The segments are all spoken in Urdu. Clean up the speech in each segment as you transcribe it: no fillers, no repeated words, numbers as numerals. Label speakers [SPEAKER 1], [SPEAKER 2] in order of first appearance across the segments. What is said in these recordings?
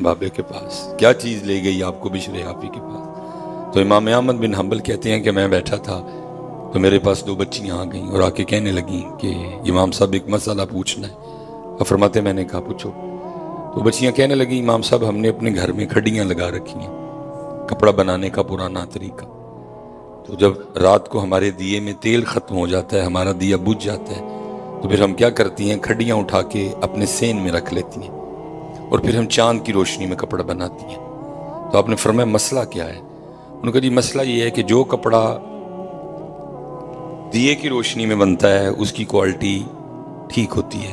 [SPEAKER 1] بابے کے پاس کیا چیز لے گئی آپ کو بشر حافی کے پاس؟ تو امام احمد بن حنبل کہتے ہیں کہ میں بیٹھا تھا تو میرے پاس دو بچیاں آ گئیں اور آ کے کہنے لگیں کہ امام صاحب ایک مسئلہ پوچھنا ہے۔ اور فرماتے میں نے کہا پوچھو۔ تو بچیاں کہنے لگیں امام صاحب ہم نے اپنے گھر میں کھڈیاں لگا رکھی ہیں، کپڑا بنانے کا پرانا طریقہ، تو جب رات کو ہمارے دیے میں تیل ختم ہو جاتا ہے، ہمارا دیا بجھ جاتا ہے، تو پھر ہم کیا کرتی ہیں، کھڈیاں اٹھا کے اپنے سین میں رکھ لیتی ہیں اور پھر ہم چاند کی روشنی میں کپڑا بناتی ہیں۔ تو آپ نے فرمایا مسئلہ کیا ہے؟ انہوں نے کہا جی مسئلہ یہ ہے کہ جو کپڑا دیے کی روشنی میں بنتا ہے اس کی کوالٹی ٹھیک ہوتی ہے،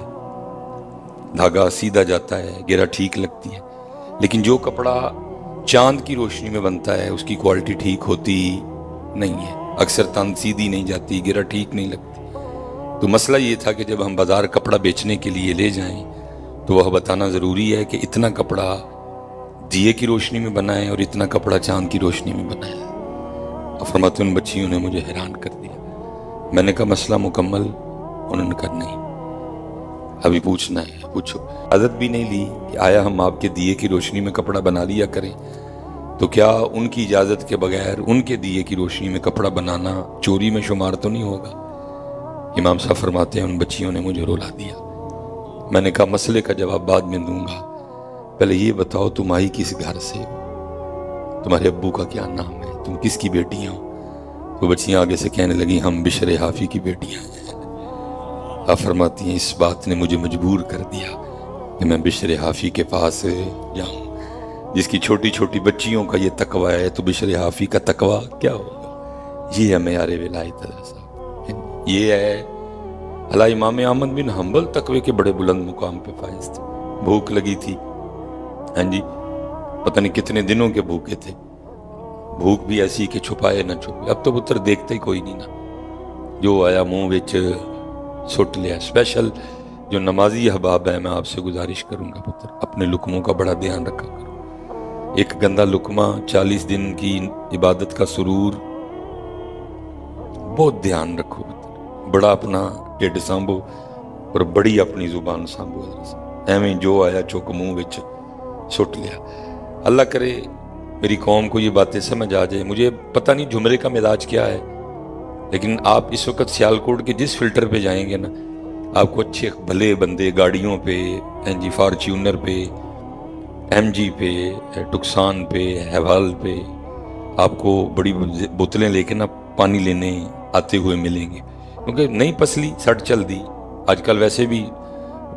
[SPEAKER 1] دھاگا سیدھا جاتا ہے، گرہ ٹھیک لگتی ہے، لیکن جو کپڑا چاند کی روشنی میں بنتا ہے اس کی کوالٹی ٹھیک ہوتی نہیں ہے، اکثر تن سیدھی نہیں جاتی، گرہ ٹھیک نہیں لگتی۔ تو مسئلہ یہ تھا کہ جب ہم بازار کپڑا بیچنے کے لیے لے جائیں تو وہ بتانا ضروری ہے کہ اتنا کپڑا دیے کی روشنی میں بنائیں اور اتنا کپڑا چاند کی روشنی میں بنائیں۔ اور فرماتے ان بچیوں نے مجھے حیران کر دیا۔ میں نے کہا مسئلہ مکمل؟ انہوں نے کہا نہیں، ابھی پوچھنا ہے، پوچھو۔ اجازت بھی نہیں لی کہ آیا ہم آپ کے دیے کی روشنی میں کپڑا بنا لیا کریں، تو کیا ان کی اجازت کے بغیر ان کے دیے کی روشنی میں کپڑا بنانا چوری میں شمار تو نہیں ہوگا؟ امام صاحب فرماتے ہیں ان بچیوں نے مجھے رلا دیا۔ میں نے کہا مسئلے کا جواب بعد میں دوں گا، پہلے یہ بتاؤ تم آئی کس گھر سے ہو، تمہارے ابو کا کیا نام ہے، تم کس کی بیٹیاں ہو؟ تو بچیاں آگے سے کہنے لگیں ہم بشر حافی کی بیٹیاں ہیں۔ آپ فرماتی ہیں اس بات نے مجھے مجبور کر دیا کہ میں بشر حافی کے پاس جاؤں۔ جس کی چھوٹی چھوٹی بچیوں کا یہ تقوی ہے تو بشر حافی کا تقوی کیا ہوگا؟ یہ ہے معیار ولایت حضرت صاحب، یہ ہے۔ اللہ امام احمد بن حنبل تقوی کے بڑے بلند مقام پہ فائز تھے۔ بھوک لگی تھی، ہاں جی، پتہ نہیں کتنے دنوں کے بھوکے تھے، بھوک بھی ایسی کہ چھپائے نہ چھپے۔ اب تو پتر دیکھتے ہی کوئی نہیں نا، جو آیا منہ وچ سٹ لیا۔ اسپیشل جو نمازی احباب ہے میں آپ سے گزارش کروں گا پتر اپنے لقموں کا بڑا دھیان رکھا کرو۔ ایک گندا لقمہ 40 دن کی عبادت کا سرور، بہت دھیان رکھو پتر، بڑا اپنا ٹیڈ سانبھو اور بڑی اپنی زبان سانبھو۔ ایویں جو آیا چوک منہ وچ سٹ لیا۔ اللہ کرے میری قوم کو یہ باتیں سمجھ آ جائے۔ مجھے پتہ نہیں جمرے کا مزاج کیا ہے، لیکن آپ اس وقت سیالکوٹ کے جس فلٹر پہ جائیں گے نا، آپ کو اچھے بھلے بندے گاڑیوں پہ، فارچیونر پہ، ایم جی پہ، ٹکسان پہ، ہیوال پہ، آپ کو بڑی بوتلیں لے کے نا پانی لینے آتے ہوئے ملیں گے، کیونکہ نئی پسلی سٹ چل دی۔ آج کل ویسے بھی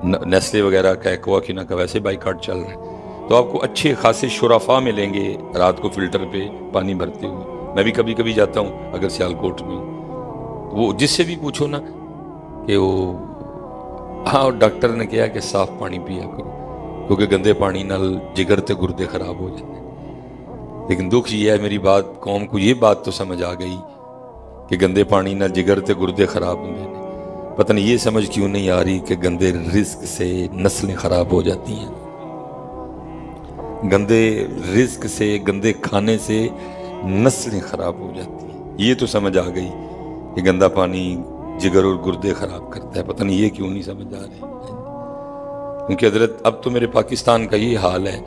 [SPEAKER 1] نیسلے وغیرہ کا، ایکوا کا ویسے بائیکاٹ چل رہا ہے، تو آپ کو اچھے خاصے شرفا ملیں گے رات کو فلٹر پہ پانی بھرتے ہوئے۔ میں بھی کبھی کبھی جاتا ہوں اگر سیالکوٹ میں ہوں، وہ جس سے بھی پوچھو نا کہ وہ ہاں ڈاکٹر نے کہا کہ صاف پانی پیا کرو، کیونکہ گندے پانی نال جگر تے گردے خراب ہو جاتے ہیں۔ لیکن دکھ یہ ہے میری بات قوم کو یہ بات تو سمجھ آ گئی کہ گندے پانی نال جگر تے گردے خراب ہوندے ہیں، پتہ نہیں یہ سمجھ کیوں نہیں آ رہی کہ گندے رزق سے نسلیں خراب ہو جاتی ہیں، گندے رزق سے، گندے کھانے سے نسلیں خراب ہو جاتی ہیں۔ یہ تو سمجھ آ گئی کہ گندا پانی جگر اور گردے خراب کرتا ہے، پتہ نہیں یہ کیوں نہیں سمجھ آ رہی۔ کیونکہ حضرت اب تو میرے پاکستان کا یہ حال ہے،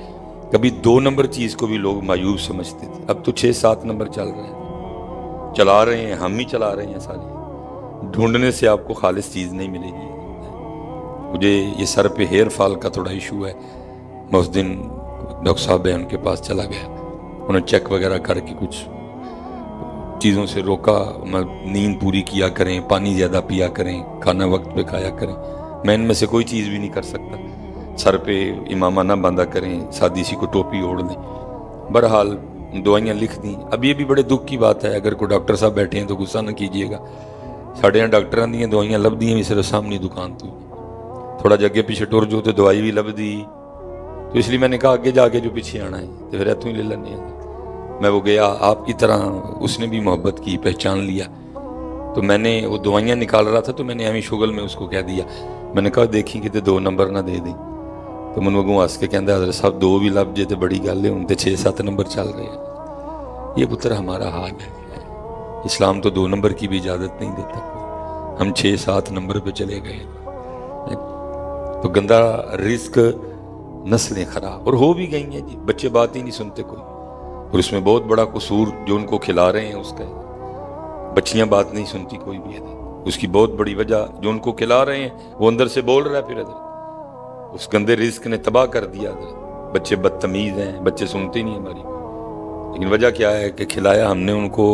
[SPEAKER 1] کبھی 2 نمبر چیز کو بھی لوگ مایوب سمجھتے تھے، اب تو 6-7 نمبر چل رہے ہیں، چلا رہے ہیں، ہم ہی چلا رہے ہیں ساری۔ ڈھونڈنے سے آپ کو خالص چیز نہیں ملے گی۔ مجھے یہ سر پہ ہیئر فال کا تھوڑا ایشو ہے، میں اس دن ڈاکٹر صاحب ان کے پاس چلا گیا، انہوں نے چیک وغیرہ کر کے کچھ چیزوں سے روکا، نیند پوری کیا کریں، پانی زیادہ پیا کریں، کھانا وقت پہ کھایا کریں۔ میں ان میں سے کوئی چیز بھی نہیں کر سکتا، سر پہ امامہ نہ باندھا کریں، سادی سی کو ٹوپی اوڑھ دیں۔ بہرحال دعائیاں لکھ دیں۔ اب یہ بھی بڑے دکھ کی بات ہے، اگر کوئی ڈاکٹر صاحب بیٹھے ہیں تو غصہ نہ کیجیے گا، ساڑھے یہاں ڈاکٹراں دیاں دوائیاں لب دیاں بھی صرف سامنے دکان تو تھوڑا جگہ پیچھے ٹر جو تو دوائی بھی لب دی، تو اس لیے میں نے کہا آگے جا کے جو پیچھے آنا ہے تو پھر اتوں ہی لے لینے ہیں۔ میں وہ گیا، آپ کی طرح اس نے بھی محبت کی، پہچان لیا، تو میں نے وہ دوائیاں نکال رہا تھا تو میں نے ایویں شغل میں اس کو کہہ دیا، میں نے کہا دیکھیں کہ 2 نمبر نہ دے دیں، تو من وگوں ہس کے کہندا حضرت صاحب 2 بھی لب جے تو بڑی گل ہے، ہن تے 6-7 نمبر چل رہے ہیں۔ یہ پتر ہمارا حال ہے، اسلام تو 2 نمبر کی بھی اجازت نہیں دیتا، ہم 6-7 نمبر پہ چلے گئے۔ تو گندا رزق نسلیں خراب، اور ہو بھی گئی ہیں جی، بچے بات ہی نہیں سنتے کوئی، اور اس میں بہت بڑا قصور جو ان کو کھلا رہے ہیں اس کا ہے، بچیاں بات نہیں سنتی کوئی بھی ہے، اس کی بہت بڑی وجہ جو ان کو کھلا رہے ہیں وہ اندر سے بول رہا ہے، پھر اس گندے رزق نے تباہ کر دیا، بچے بدتمیز ہیں، بچے سنتے نہیں ہماری، لیکن وجہ کیا ہے کہ کھلایا ہم نے ان کو،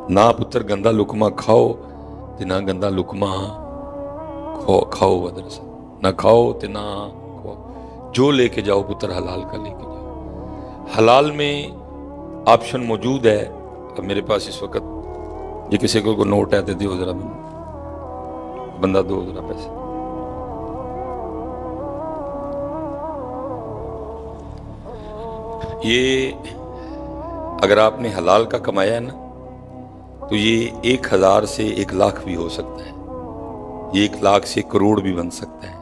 [SPEAKER 1] نہ پتر گندا لقمہ کھاؤ تے نہ گندا لقمہ کھاؤ، ادرس نہ کھاؤ تے نہ کھاؤ، جو لے کے جاؤ پتر حلال کا لے کے جاؤ، حلال میں آپشن موجود ہے۔ اب میرے پاس اس وقت یہ کسی کو نوٹ ہے تو دیو ذرا، بندہ دو ذرا پیسے، یہ اگر آپ نے حلال کا کمایا ہے نا تو یہ 1000 سے 1,00,000 بھی ہو سکتا ہے، یہ 1,00,000 سے 1 کروڑ بھی بن سکتا ہے،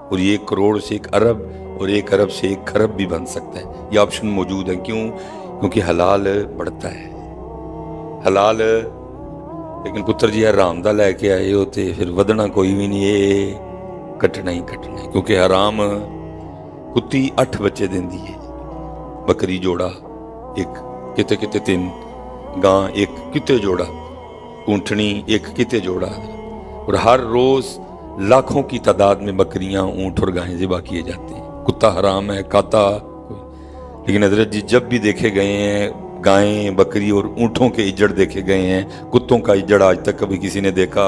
[SPEAKER 1] اور یہ 1 کروڑ سے 1 ارب، اور 1 ارب سے 1 خرب بھی بن سکتا ہے، یہ آپشن موجود ہے۔ کیوں؟ کیونکہ حلال بڑھتا ہے، حلال، لیکن پتر جی حرام دا لے کے آئے ہوتے پھر ودنا کوئی بھی نہیں، یہ کٹنا ہی کٹنا ہے، کیونکہ حرام کتی 8 بچے دیندی ہے، بکری جوڑا 1، کتے 3، گاں 1، کتے جوڑا، اونٹنی 1، کتے جوڑا، اور ہر روز لاکھوں کی تعداد میں بکریاں، اونٹ اور گائیں ذبح کیے جاتے ہیں۔ کتا حرام ہے، کاتا کوئی، لیکن حضرت جی جب بھی دیکھے گئے ہیں گائیں، بکری اور اونٹوں کے اجڑ دیکھے گئے ہیں، کتوں کا اجڑ آج تک کبھی کسی نے دیکھا؟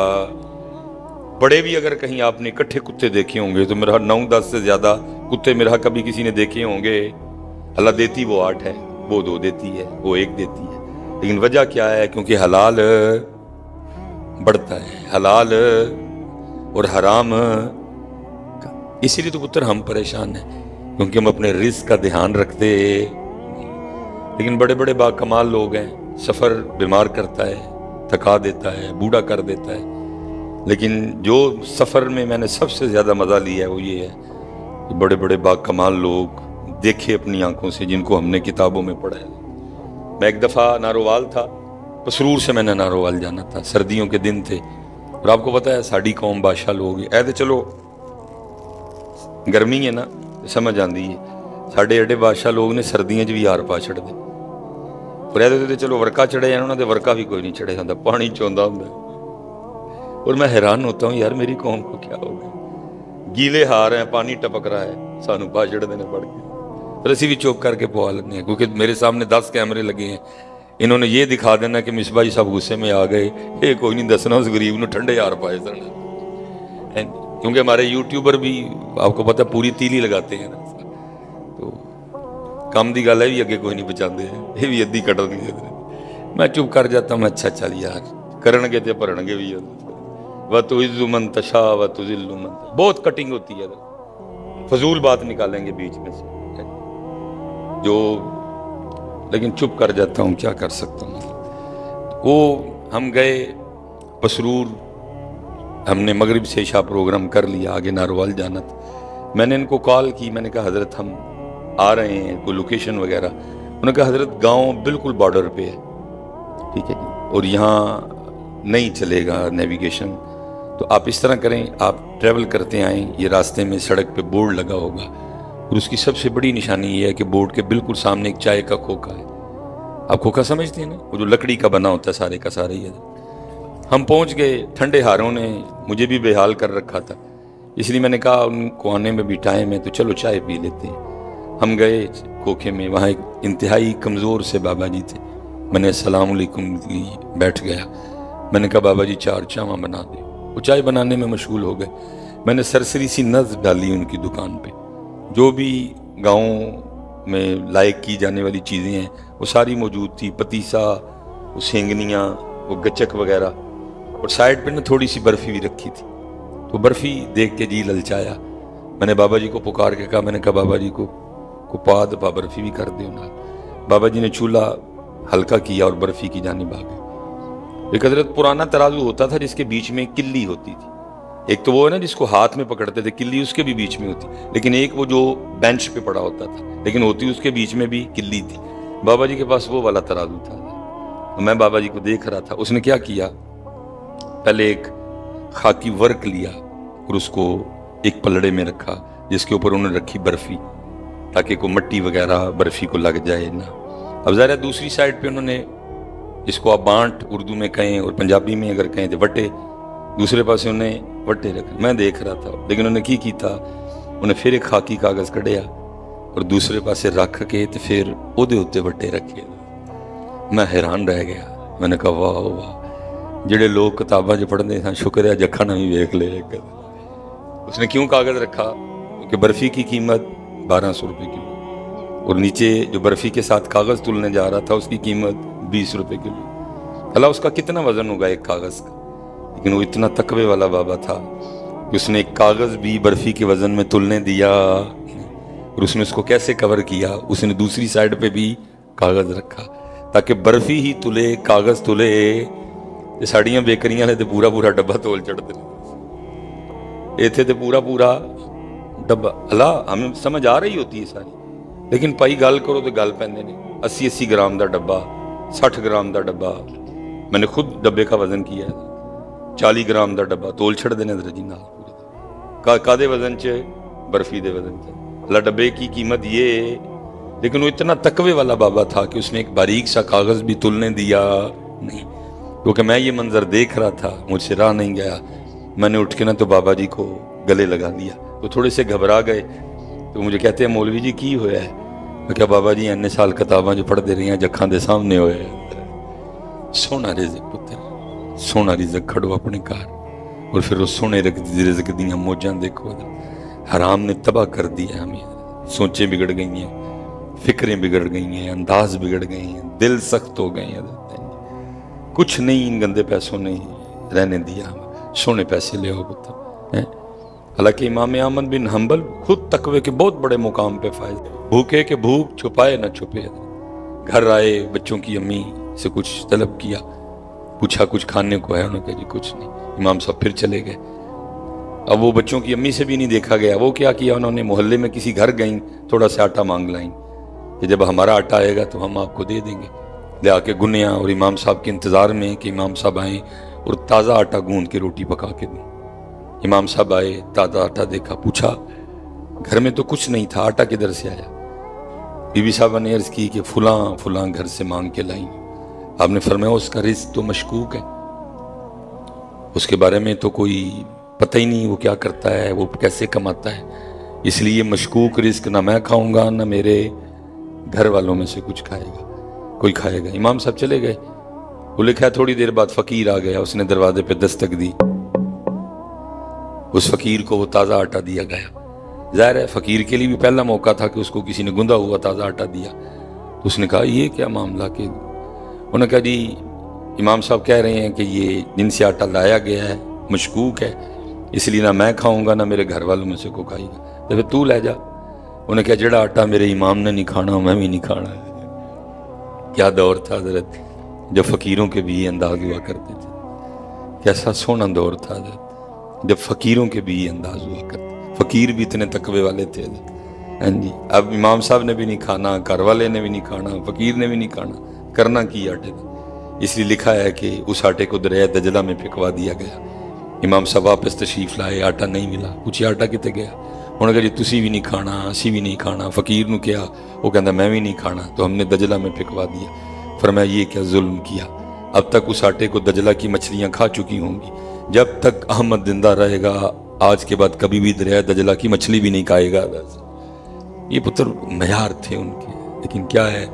[SPEAKER 1] بڑے بھی اگر کہیں آپ نے اکٹھے کتے دیکھے ہوں گے تو میرا 9-10 سے زیادہ کتے میرا کبھی کسی نے دیکھے ہوں گے۔ اللہ دیتی وہ 8 ہے، وہ 2 دیتی ہے، وہ 1 دیتی ہے، لیکن وجہ کیا ہے؟ کیونکہ حلال بڑھتا ہے، حلال اور حرام، اسی لیے تو پتر ہم پریشان ہیں، کیونکہ ہم اپنے رزق کا دھیان رکھتے، لیکن بڑے بڑے با کمال لوگ ہیں، سفر بیمار کرتا ہے، تھکا دیتا ہے، بوڑھا کر دیتا ہے، لیکن جو سفر میں نے سب سے زیادہ مزہ لیا ہے وہ یہ ہے کہ بڑے بڑے با کمال لوگ دیکھے اپنی آنکھوں سے، جن کو ہم نے کتابوں میں پڑھا ہے۔ میں ایک دفعہ نارووال تھا، پسرور سے میں نے نارووال جانا تھا، سردیوں کے دن تھے، اور آپ کو پتہ ہے ساڑی قوم بادشاہ لوگ ایسے، چلو گرمی ہے نا سمجھ آندی ہے، ساڑھے ایڈے بادشاہ لوگ نے سردیاں بھی ہار پا چھڑ دے، اور ایسے چلو ورکا چڑھے ہیں، انہوں نے ورکا بھی کوئی نہیں چڑھے ہوتا، پانی چوندا ہوں، اور میں حیران ہوتا ہوں یار میری قوم کو کیا ہو گیا، گیلے ہار ہیں، پانی ٹپک رہا ہے، سانو پا چڑھ دینے پڑ گئے، پھر اسی بھی چوک کر کے پوا لینے ہیں، کیونکہ میرے سامنے 10 کیمرے لگے ہیں، انہوں نے یہ دکھا دینا کہ مصباح جی صاحب غصے میں آ گئے، یہ کوئی نہیں دسنا اس غریب نے ٹھنڈے یار پائے سن، کیونکہ ہمارے یوٹیوبر بھی آپ کو پتہ پوری تیلی لگاتے ہیں نا، تو کام دی گل ہے بھی اگے کوئی نہیں بچاندے ہیں، یہ بھی ادھی کٹ دیں، میں چپ کر جاتا ہوں، اچھا چل یار کرن گے تے بھرن گے بھی، وَتُعِزُّ مَن تَشَاءُ وَتُذِلُّ مَن تَشَاءُ، بہت کٹنگ ہوتی ہے، فضول بات نکالیں گے بیچ میں سے جو، لیکن چپ کر جاتا ہوں، کیا کر سکتا ہوں۔ وہ ہم گئے پسرور، ہم نے مغرب سے عشاء پروگرام کر لیا، آگے نارووال جانا تھا، میں نے ان کو کال کی، میں نے کہا حضرت ہم آ رہے ہیں، کوئی لوکیشن وغیرہ، انہوں نے کہا حضرت گاؤں بالکل بارڈر پہ ہے، ٹھیک ہے جی، اور یہاں نہیں چلے گا نیویگیشن، تو آپ اس طرح کریں، آپ ٹریول کرتے آئیں، یہ راستے میں سڑک پہ بورڈ لگا ہوگا، اور اس کی سب سے بڑی نشانی یہ ہے کہ بورڈ کے بالکل سامنے ایک چائے کا کھوکا ہے، آپ کھوکا سمجھتے ہیں نا، وہ جو لکڑی کا بنا ہوتا ہے سارے کا سارا ہی ہے۔ ہم پہنچ گئے، ٹھنڈے ہاروں نے مجھے بھی بے حال کر رکھا تھا، اس لیے میں نے کہا ان کو آنے میں بھی ٹائم ہے تو چلو چائے پی لیتے ہیں۔ ہم گئے کھوکھے میں، وہاں ایک انتہائی کمزور سے بابا جی تھے، میں نے السلام علیکم بیٹھ گیا، میں نے کہا بابا جی 4 چاواں بنا دے، وہ چائے بنانے میں مشغول ہو گئے، میں نے سرسری سی نظر ڈالی ان کی دکان پہ، جو بھی گاؤں میں لائق کی جانے والی چیزیں ہیں وہ ساری موجود تھی، پتیسا، وہ سینگنیاں، وہ گچک وغیرہ، اور سائڈ پہ نا تھوڑی سی برفی بھی رکھی تھی، تو برفی دیکھ کے جی للچایا، میں نے بابا جی کو پکار کے کہا، میں نے کہا بابا جی کو پا دبا برفی بھی کر دے انہا، بابا جی نے چولہا ہلکا کیا اور برفی کی جانب آ گئے۔ ایک حضرت پرانا ترازو ہوتا تھا جس کے بیچ میں کلی ہوتی تھی، ایک تو وہ ہے نا جس کو ہاتھ میں پکڑتے تھے، کلی اس کے بھی بیچ میں ہوتی، لیکن ایک وہ جو بینچ پہ پڑا ہوتا تھا، لیکن ہوتی اس کے بیچ میں بھی کلی تھی، بابا جی کے پاس وہ والا ترازو تھا، میں بابا جی کو دیکھ رہا تھا، اس نے کیا کیا، پہلے ایک خاکی ورق لیا اور اس کو ایک پلڑے میں رکھا، جس کے اوپر انہوں نے رکھی برفی تاکہ کوئی مٹی وغیرہ برفی کو لگ جائے نہ. اب ظاہر ہے دوسری سائڈ پہ انہوں نے جس کو آپ بانٹ اردو میں کہیں اور پنجابی میں اگر کہیں تو وٹے، دوسرے پاسے انہیں وٹے رکھے. میں دیکھ رہا تھا لیکن انہوں نے کی تھا، انہیں پھر ایک خاکی کاغذ کڑیا اور دوسرے پاسے رکھ کے تو پھر اودے اتنے وٹے رکھے. میں حیران رہ گیا. میں نے کہا واہ واہ، جڑے لوگ کتاباں جو پڑھتے ہیں شکر ہے جکھا نہ بھی ویکھ لے. اس نے کیوں کاغذ رکھا؟ کیونکہ برفی کی قیمت 1200 روپے کلو اور نیچے جو برفی کے ساتھ کاغذ تلنے جا رہا تھا اس کی قیمت 20 روپے کلو. اللہ اس کا کتنا وزن ہوگا ایک کاغذ کا، لیکن وہ اتنا تقوی والا بابا تھا کہ اس نے ایک کاغذ بھی برفی کے وزن میں تلنے دیا. اور اس نے اس کو کیسے کور کیا؟ اس نے دوسری سائڈ پہ بھی کاغذ رکھا تاکہ برفی ہی تلے، کاغذ تلے. ساڑیاں بیکریاں لے تو پورا پورا ڈبہ تول چڑھتے ایتھے تو پورا پورا ڈبہ. اللہ ہمیں سمجھ آ رہی ہوتی ہے ساری، لیکن پائی گل کرو تو گل پیندے نے. 80 گرام دا ڈبہ، 60 گرام دا ڈبہ. میں نے خود ڈبے کا وزن کیا ہے. 40 گرام دا ڈبہ تول چھڑ دینے درجی نال پورے کادے وزن چ؟ برفی دے وزن چ. اللہ ڈبے کی قیمت یہ، لیکن وہ اتنا تقوی والا بابا تھا کہ اس نے ایک باریک سا کاغذ بھی تلنے دیا نہیں. کیونکہ میں یہ منظر دیکھ رہا تھا، مجھ سے راہ نہیں گیا. میں نے اٹھ کے نا تو بابا جی کو گلے لگا دیا. تو تھوڑے سے گھبرا گئے تو مجھے کہتے ہیں مولوی جی کی ہویا ہے؟ میں کہا بابا جی اتنے سال کتاباں جو پڑھ دے رہی ہیں جکھاں دے سامنے ہوئے. سونا رزق پتر، سونا رزق کھڑو اپنے گھر اور پھر وہ سونے رزق دیاں موجاں دیکھو. حرام نے تباہ کر دیا ہمیں. سوچیں بگڑ گئی ہیں، فکریں بگڑ گئی ہیں، انداز بگڑ گئے ہیں، دل سخت ہو گئے ہیں. کچھ نہیں ان گندے پیسوں نے رہنے دیا. سونے پیسے لے آؤ پتر. حالانکہ امام احمد بن حنبل خود تقوی کے بہت بڑے مقام پہ فائز، بھوکے کہ بھوک چھپائے نہ چھپے. گھر آئے، بچوں کی امی سے کچھ طلب کیا، پوچھا کچھ کھانے کو ہے؟ انہوں نے کہا جی کچھ نہیں. امام صاحب پھر چلے گئے. اب وہ بچوں کی امی سے بھی نہیں دیکھا گیا. وہ کیا کیا انہوں نے؟ محلے میں کسی گھر گئیں، تھوڑا سا آٹا مانگ لائیں کہ جب ہمارا آٹا آئے گا تو ہم آپ کو دے دیں گے. لے آ کے گنیا اور امام صاحب کے انتظار میں کہ امام صاحب آئیں اور تازہ آٹا گوندھ کے روٹی پکا کے دیں. امام صاحب آئے، تازہ آٹا دیکھا، پوچھا گھر میں تو کچھ نہیں تھا، آٹا کدھر سے آیا؟ بی بی صاحبہ نے عرض کی کہ فلاں فلاں گھر سے مانگ کے لائیں. آپ نے فرمایا اس کا رزق تو مشکوک ہے، اس کے بارے میں تو کوئی پتہ ہی نہیں وہ کیا کرتا ہے، وہ کیسے کماتا ہے، اس لیے مشکوک رزق نہ میں کھاؤں گا نہ میرے گھر والوں میں سے کچھ کھائے گا، کوئی کھائے گا. امام صاحب چلے گئے. وہ لکھا ہے تھوڑی دیر بعد فقیر آ گیا. اس نے دروازے پہ دستک دی. اس فقیر کو وہ تازہ آٹا دیا گیا. ظاہر ہے فقیر کے لیے بھی پہلا موقع تھا کہ اس کو کسی نے گندا ہوا تازہ آٹا دیا. تو اس نے کہا یہ کیا معاملہ؟ کہ انہوں نے کہا جی امام صاحب کہہ رہے ہیں کہ یہ جن سے آٹا لایا گیا ہے مشکوک ہے، اس لیے نہ میں کھاؤں گا نہ میرے گھر والوں میں سے کوئی کھائے گا. تو پھر تو لے جا. انہوں نے کہا جڑا آٹا میرے امام نے نہیں کھانا میں بھی نہیں کھانا. کیا دور تھا حضرت جب فقیروں کے بھی یہ انداز ہوا کرتے تھے. کیسا سونا دور تھا حضرت جب فقیروں کے بھی یہ انداز ہوا کرتے. فقیر بھی اتنے تقوی والے تھے. ہاں جی اب امام صاحب نے بھی نہیں کھانا، گھر والے نے بھی نہیں کھانا، فقیر نے بھی نہیں کھانا. کرنا کی آٹے تھا. اس لیے لکھا ہے کہ اس آٹے کو دریائے دجلہ میں پھینکوا دیا گیا. امام صاحب واپس تشریف لائے، آٹا نہیں ملا. پوچھے آٹا کتے گیا؟ انہوں نے کہا جی تسی بھی نہیں کھانا، اسی بھی نہیں کھانا. فقیر نو کیا؟ وہ کہندا میں بھی نہیں کھانا. تو ہم نے دجلہ میں پھینکوا دیا. فرمایا یہ کیا ظلم کیا؟ اب تک اس آٹے کو دجلہ کی مچھلیاں کھا چکی ہوں گی. جب تک احمد زندہ رہے گا آج کے بعد کبھی بھی دریائے دجلہ کی مچھلی بھی نہیں کھائے گا. یہ پتر معیار تھے ان کے. لیکن کیا ہے،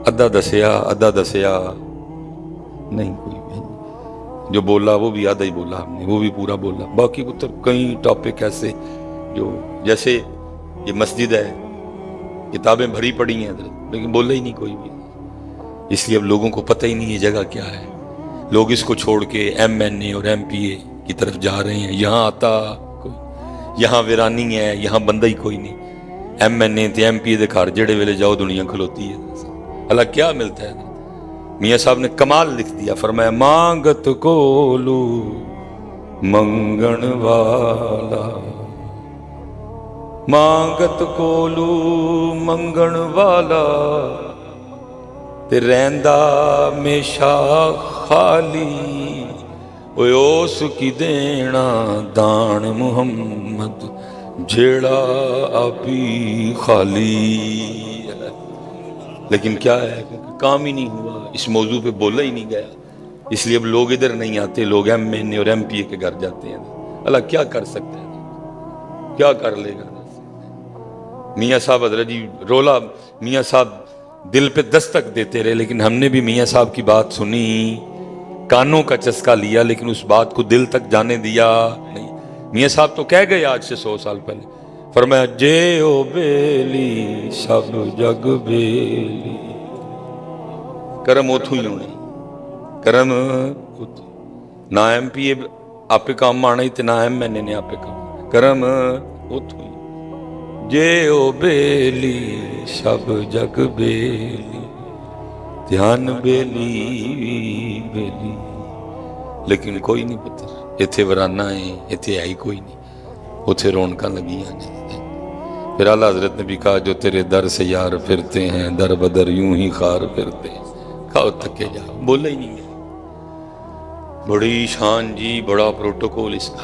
[SPEAKER 1] ادھا دسیا نہیں کوئی بھی. جو بولا وہ بھی آدھا ہی بولا ہم نے، وہ بھی پورا بولا. باقی پتر کئی ٹاپک ایسے جو جیسے یہ مسجد ہے، کتابیں بھری پڑی ہیں لیکن بولا ہی نہیں کوئی بھی. اس لیے اب لوگوں کو پتہ ہی نہیں یہ جگہ کیا ہے. لوگ اس کو چھوڑ کے ایم این اے اور ایم پی اے کی طرف جا رہے ہیں. یہاں آتا کوئی، یہاں ویرانی ہے، یہاں بندہ ہی کوئی نہیں. ایم این اے تے ایم پی اے دے گھر جڑے ویلے جاؤ دنیا کھلوتی ہے. اللہ کیا ملتا ہے؟ میاں صاحب نے کمال لکھ دیا. فرمایا مانگت کولو منگن والا، مانگت کولو منگن والا تے رہندا میشا خالی. اوس کی دینا دان محمد جھیڑا آپی خالی ہے، لیکن کیا ہے کام ہی نہیں ہوا، اس موضوع پہ بولا ہی نہیں گیا، اس لیے اب لوگ ادھر نہیں آتے، لوگ ایم این اے اور ایم پی اے کے گھر جاتے ہیں۔ اللہ کیا کر سکتا ہے، کیا کر لے گا؟ میاں صاحب حضرت جی رولا، میاں صاحب دل پہ دستک دیتے رہے، لیکن ہم نے بھی میاں صاحب کی بات سنی، کانوں کا چسکا لیا، لیکن اس بات کو دل تک جانے دیا نہیں۔ میاں صاحب تو کہہ گئے آج سے 100 سال پہلے، فرمایا جے او بیلی سب جگ بیلی، کرم اتھو ہی ہونے، کرم اتھو، نہ ایم پی اے آپ کام آنا ہی تے نہ ایم این اے نے آپ کام، کرم اتھو ہی، جے او بیلی سب جگ بیلی، دھیان بیلی بیلی، لیکن کوئی نہیں پتر، اتھے ورانا ہے، اتھے آئی کوئی نہیں، اتھے رونکاں لگیاں نہیں۔ پھر اعلیٰ حضرت نے بھی کہا جو تیرے در سے یار پھرتے ہیں، در بدر یوں ہی خار پھرتے ہیں، کھاؤ تھکے جاؤ، بولا ہی نہیں ہے۔ بڑی شان جی، بڑا پروٹوکول اس کا۔